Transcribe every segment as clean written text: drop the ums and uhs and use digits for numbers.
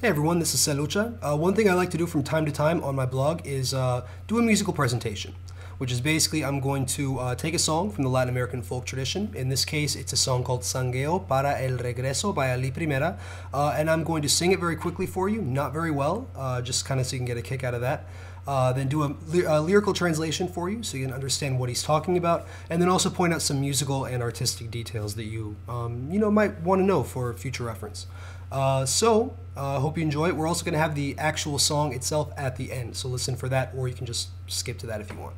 Hey everyone, this is Selucha. One thing I like to do from time to time on my blog is do a musical presentation, which is basically I'm going to take a song from the Latin American folk tradition. In this case, it's a song called Sangueo para el Regreso by Ali Primera, and I'm going to sing it very quickly for you, not very well, just kind of so you can get a kick out of that. Then do a lyrical translation for you so you can understand what he's talking about, and then also point out some musical and artistic details that you might want to know for future reference. Hope you enjoy it. We're also going to have the actual song itself at the end, so listen for that, or you can just skip to that if you want.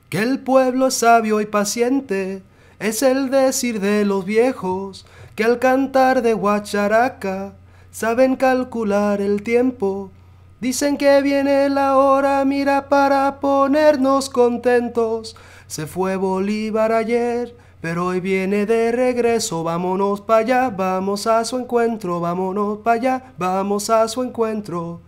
Que el pueblo sabio y paciente es el decir de los viejos, que al cantar de guacharaca saben calcular el tiempo. Dicen que viene la hora, mira, para ponernos contentos. Se fue Bolívar ayer, pero hoy viene de regreso. Vámonos para allá, vamos a su encuentro. Vámonos para allá, vamos a su encuentro.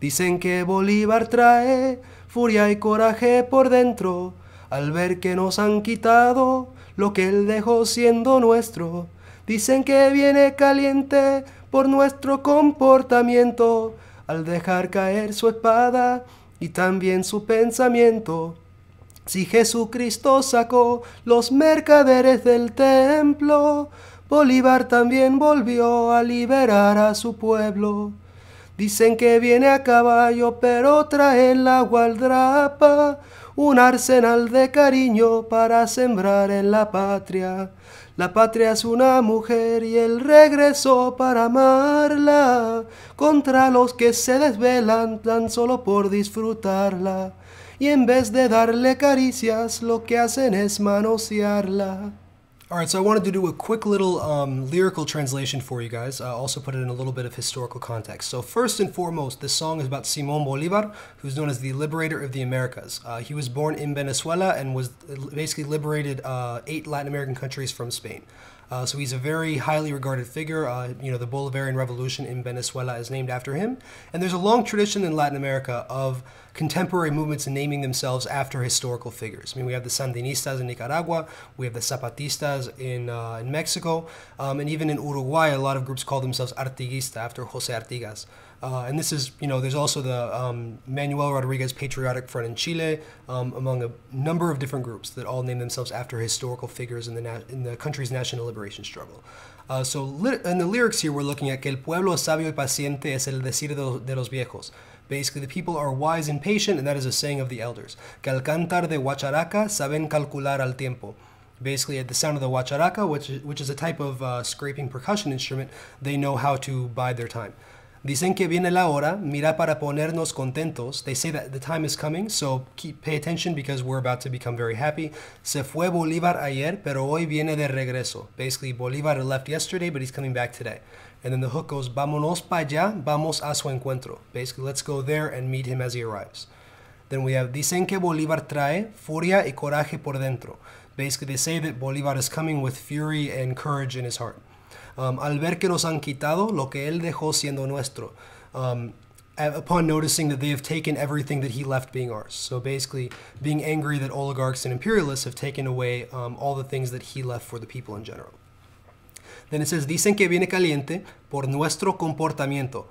Dicen que Bolívar trae furia y coraje por dentro, al ver que nos han quitado lo que él dejó siendo nuestro. Dicen que viene caliente por nuestro comportamiento, al dejar caer su espada y también su pensamiento. Si Jesucristo sacó los mercaderes del templo, Bolívar también volvió a liberar a su pueblo. Dicen que viene a caballo, pero trae en la gualdrapa un arsenal de cariño para sembrar en la patria. La patria es una mujer y él regresó para amarla, contra los que se desvelan tan solo por disfrutarla, y en vez de darle caricias lo que hacen es manosearla. Alright, so I wanted to do a quick little lyrical translation for you guys, also put it in a little bit of historical context. So first and foremost, this song is about Simón Bolívar, who's known as the liberator of the Americas. He was born in Venezuela and was basically liberated 8 Latin American countries from Spain. So he's a very highly regarded figure. The Bolivarian Revolution in Venezuela is named after him. And there's a long tradition in Latin America of contemporary movements naming themselves after historical figures. I mean, we have the Sandinistas in Nicaragua, we have the Zapatistas in Mexico, and even in Uruguay, a lot of groups call themselves Artiguista after Jose Artigas. And this is, there's also the Manuel Rodriguez Patriotic Front in Chile, among a number of different groups that all name themselves after historical figures in the country's national liberation struggle. In the lyrics here, we're looking at que el pueblo sabio y paciente es el decir de los viejos. Basically, the people are wise and patient, and that is a saying of the elders. Que al cantar de guacharaca saben calcular al tiempo. Basically, at the sound of the guacharaca, which is a type of scraping percussion instrument, they know how to bide their time. Dicen que viene la hora, mira, para ponernos contentos. They say that the time is coming, so pay attention because we're about to become very happy. Se fue Bolívar ayer, pero hoy viene de regreso. Basically, Bolívar left yesterday, but he's coming back today. And then the hook goes, vámonos para allá, vamos a su encuentro. Basically, let's go there and meet him as he arrives. Then we have, dicen que Bolívar trae furia y coraje por dentro. Basically, they say that Bolívar is coming with fury and courage in his heart. Al ver que nos han quitado lo que él dejó siendo nuestro. Upon noticing that they have taken everything that he left being ours. So basically, being angry that oligarchs and imperialists have taken away all the things that he left for the people in general. Then it says, dicen que viene caliente por nuestro comportamiento.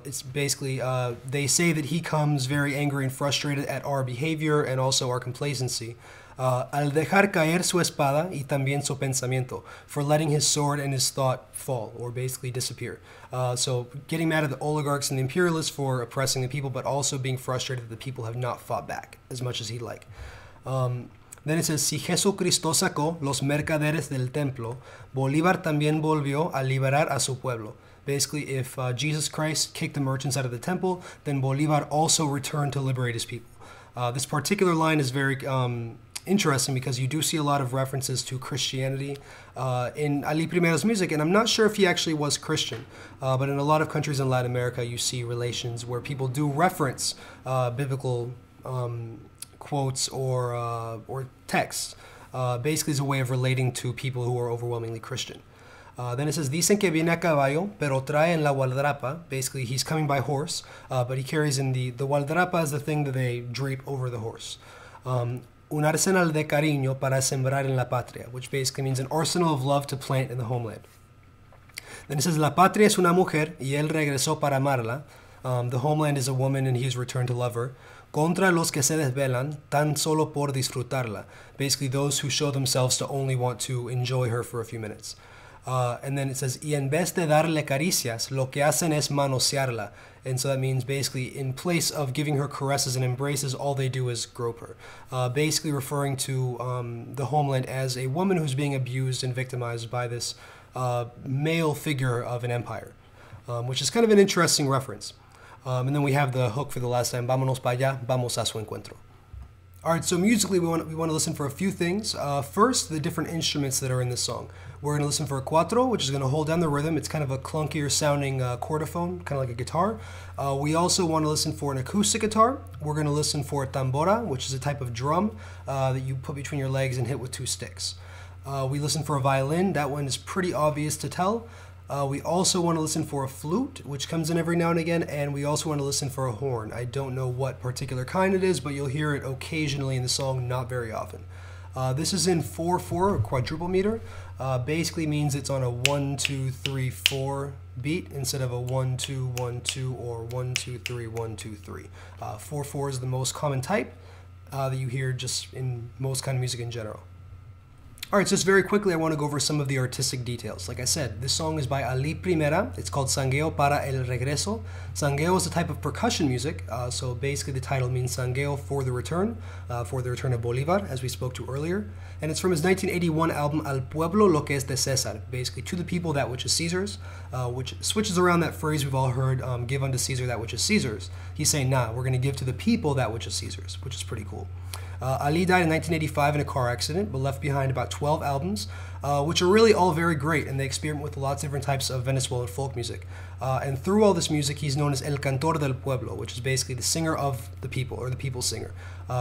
It's basically, they say that he comes very angry and frustrated at our behavior and also our complacency. Al dejar caer su espada y también su pensamiento, for letting his sword and his thought fall, or basically disappear. So getting mad at the oligarchs and the imperialists for oppressing the people, but also being frustrated that the people have not fought back as much as he'd like. Then it says, si Jesucristo sacó los mercaderes del templo, Bolívar también volvió a liberar a su pueblo. Basically, if Jesus Christ kicked the merchants out of the temple, then Bolívar also returned to liberate his people. This particular line is very interesting because you do see a lot of references to Christianity in Ali Primera's music, and I'm not sure if he actually was Christian, but in a lot of countries in Latin America, you see relations where people do reference biblical quotes or texts, basically as a way of relating to people who are overwhelmingly Christian. Then it says, dicen que viene a caballo, pero trae en la gualdrapa. Basically, he's coming by horse, but he carries in the gualdrapa is the thing that they drape over the horse. Un arsenal de cariño para sembrar en la patria, which basically means an arsenal of love to plant in the homeland. Then it says, La patria es una mujer, y él regresó para amarla. The homeland is a woman, and he's returned to love her. Contra los que se desvelan, tan solo por disfrutarla. Basically, those who show themselves to only want to enjoy her for a few minutes. And then it says, y en vez de darle caricias, lo que hacen es manosearla. And so that means basically in place of giving her caresses and embraces, all they do is grope her. Basically referring to the homeland as a woman who's being abused and victimized by this male figure of an empire, which is kind of an interesting reference. And then we have the hook for the last time, vámonos para allá, vamos a su encuentro. All right, so musically we want to listen for a few things. First, the different instruments that are in this song. We're going to listen for a cuatro, which is going to hold down the rhythm. It's kind of a clunkier sounding chordophone, kind of like a guitar. We also want to listen for an acoustic guitar. We're going to listen for a tambora, which is a type of drum that you put between your legs and hit with two sticks. We listen for a violin. That one is pretty obvious to tell. We also want to listen for a flute, which comes in every now and again, and we also want to listen for a horn. I don't know what particular kind it is, but you'll hear it occasionally in the song, not very often. This is in 4/4, or quadruple meter. Basically means it's on a 1, 2, 3, 4 beat instead of a 1, 2, 1, 2, or 1, 2, 3, 1, 2, 3. 4/4 is the most common type that you hear just in most kind of music in general. All right, so just very quickly, I want to go over some of the artistic details. Like I said, this song is by Ali Primera. It's called Sangueo para el Regreso. Sangueo is a type of percussion music, so basically the title means Sangueo for the return of Bolivar, as we spoke to earlier. And it's from his 1981 album Al Pueblo lo que es de César, basically to the people that which is Caesar's, which switches around that phrase we've all heard, give unto Caesar that which is Caesar's. He's saying, nah, we're going to give to the people that which is Caesar's, which is pretty cool. Ali died in 1985 in a car accident, but left behind about 12 albums, which are really all very great, and they experiment with lots of different types of Venezuelan folk music. And through all this music, he's known as El Cantor del Pueblo, which is basically the singer of the people, or the people's singer,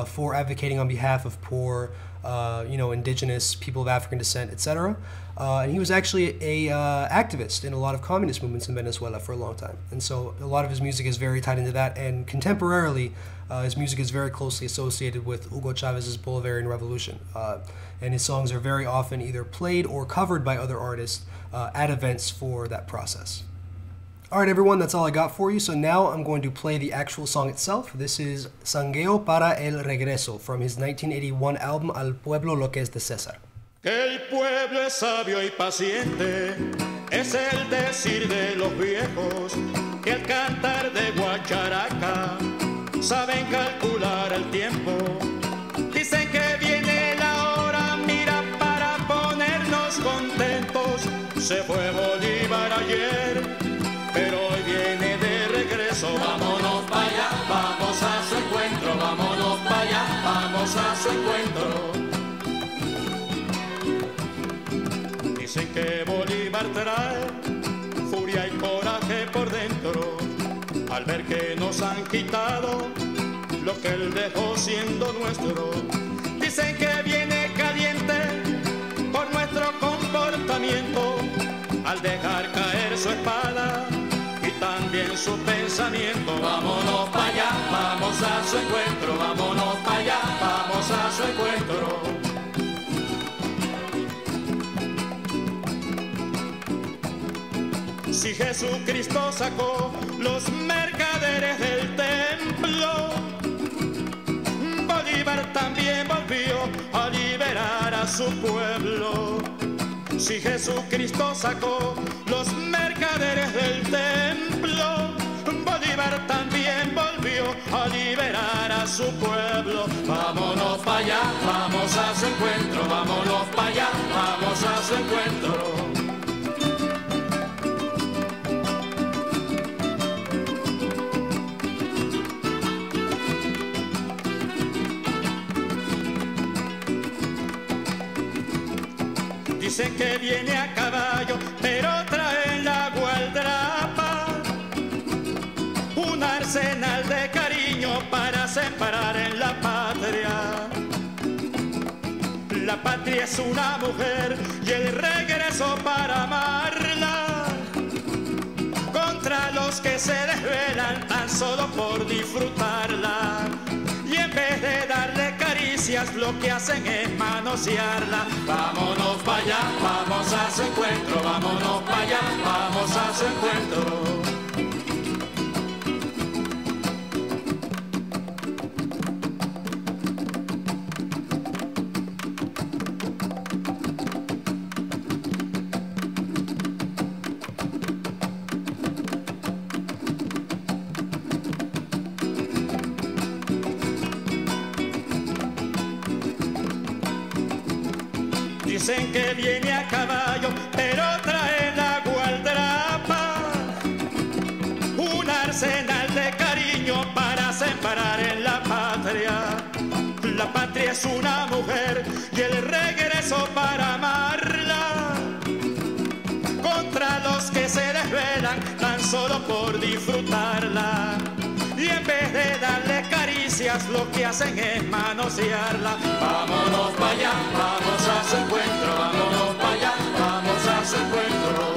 for advocating on behalf of poor, indigenous, people of African descent, etc. And he was actually a activist in a lot of communist movements in Venezuela for a long time. And so a lot of his music is very tied into that, and contemporarily, his music is very closely associated with Hugo Chávez's Bolivarian Revolution. And his songs are very often either played or covered by other artists at events for that process. All right, everyone, that's all I got for you. So now I'm going to play the actual song itself. This is Sangueo para el Regreso from his 1981 album Al Pueblo lo que es de César. Que el pueblo es sabio y paciente, es el decir de los viejos, que al cantar de guacharaca saben calcular el tiempo. Dicen que viene la hora, mira, para ponernos contentos. Se fue Bolívar ayer, pero hoy viene de regreso. Vámonos para allá, vamos a su encuentro. Vámonos para allá, vamos a su encuentro. Dicen que Bolívar trae furia y coraje por dentro, al ver que nos han quitado lo que él dejó siendo nuestro. Dicen que viene caliente por nuestro comportamiento, al dejar caer su espada y también su pensamiento. Vámonos para allá, vamos a su encuentro. Vámonos para allá, vamos a su encuentro. Si Jesucristo sacó los mercaderes del templo, Bolívar también volvió a liberar a su pueblo. Si Jesucristo sacó los mercaderes del templo, Bolívar también volvió a liberar a su pueblo. Vámonos para allá, vamos a su encuentro. Vámonos para allá, vamos a su encuentro. Dicen que viene a caballo, pero trae en la gualdrapa un arsenal de cariño para separar en la patria. La patria es una mujer y el regreso para amarla, contra los que se desvelan tan solo por disfrutarla. Y en vez de darle caricia caricias lo que hacen es manosearla. Vámonos para allá, vamos a su encuentro, vámonos para allá, vamos a su encuentro. Dicen que viene a caballo, pero trae la gualdrapa, un arsenal de cariño para separar en la patria. La patria es una mujer y el regreso para amarla, contra los que se desvelan tan solo por disfrutarla. Y en vez de darle caricias lo que hacen es manosearla. Vámonos para allá, vamos a su encuentro, vámonos para allá, vamos a su encuentro.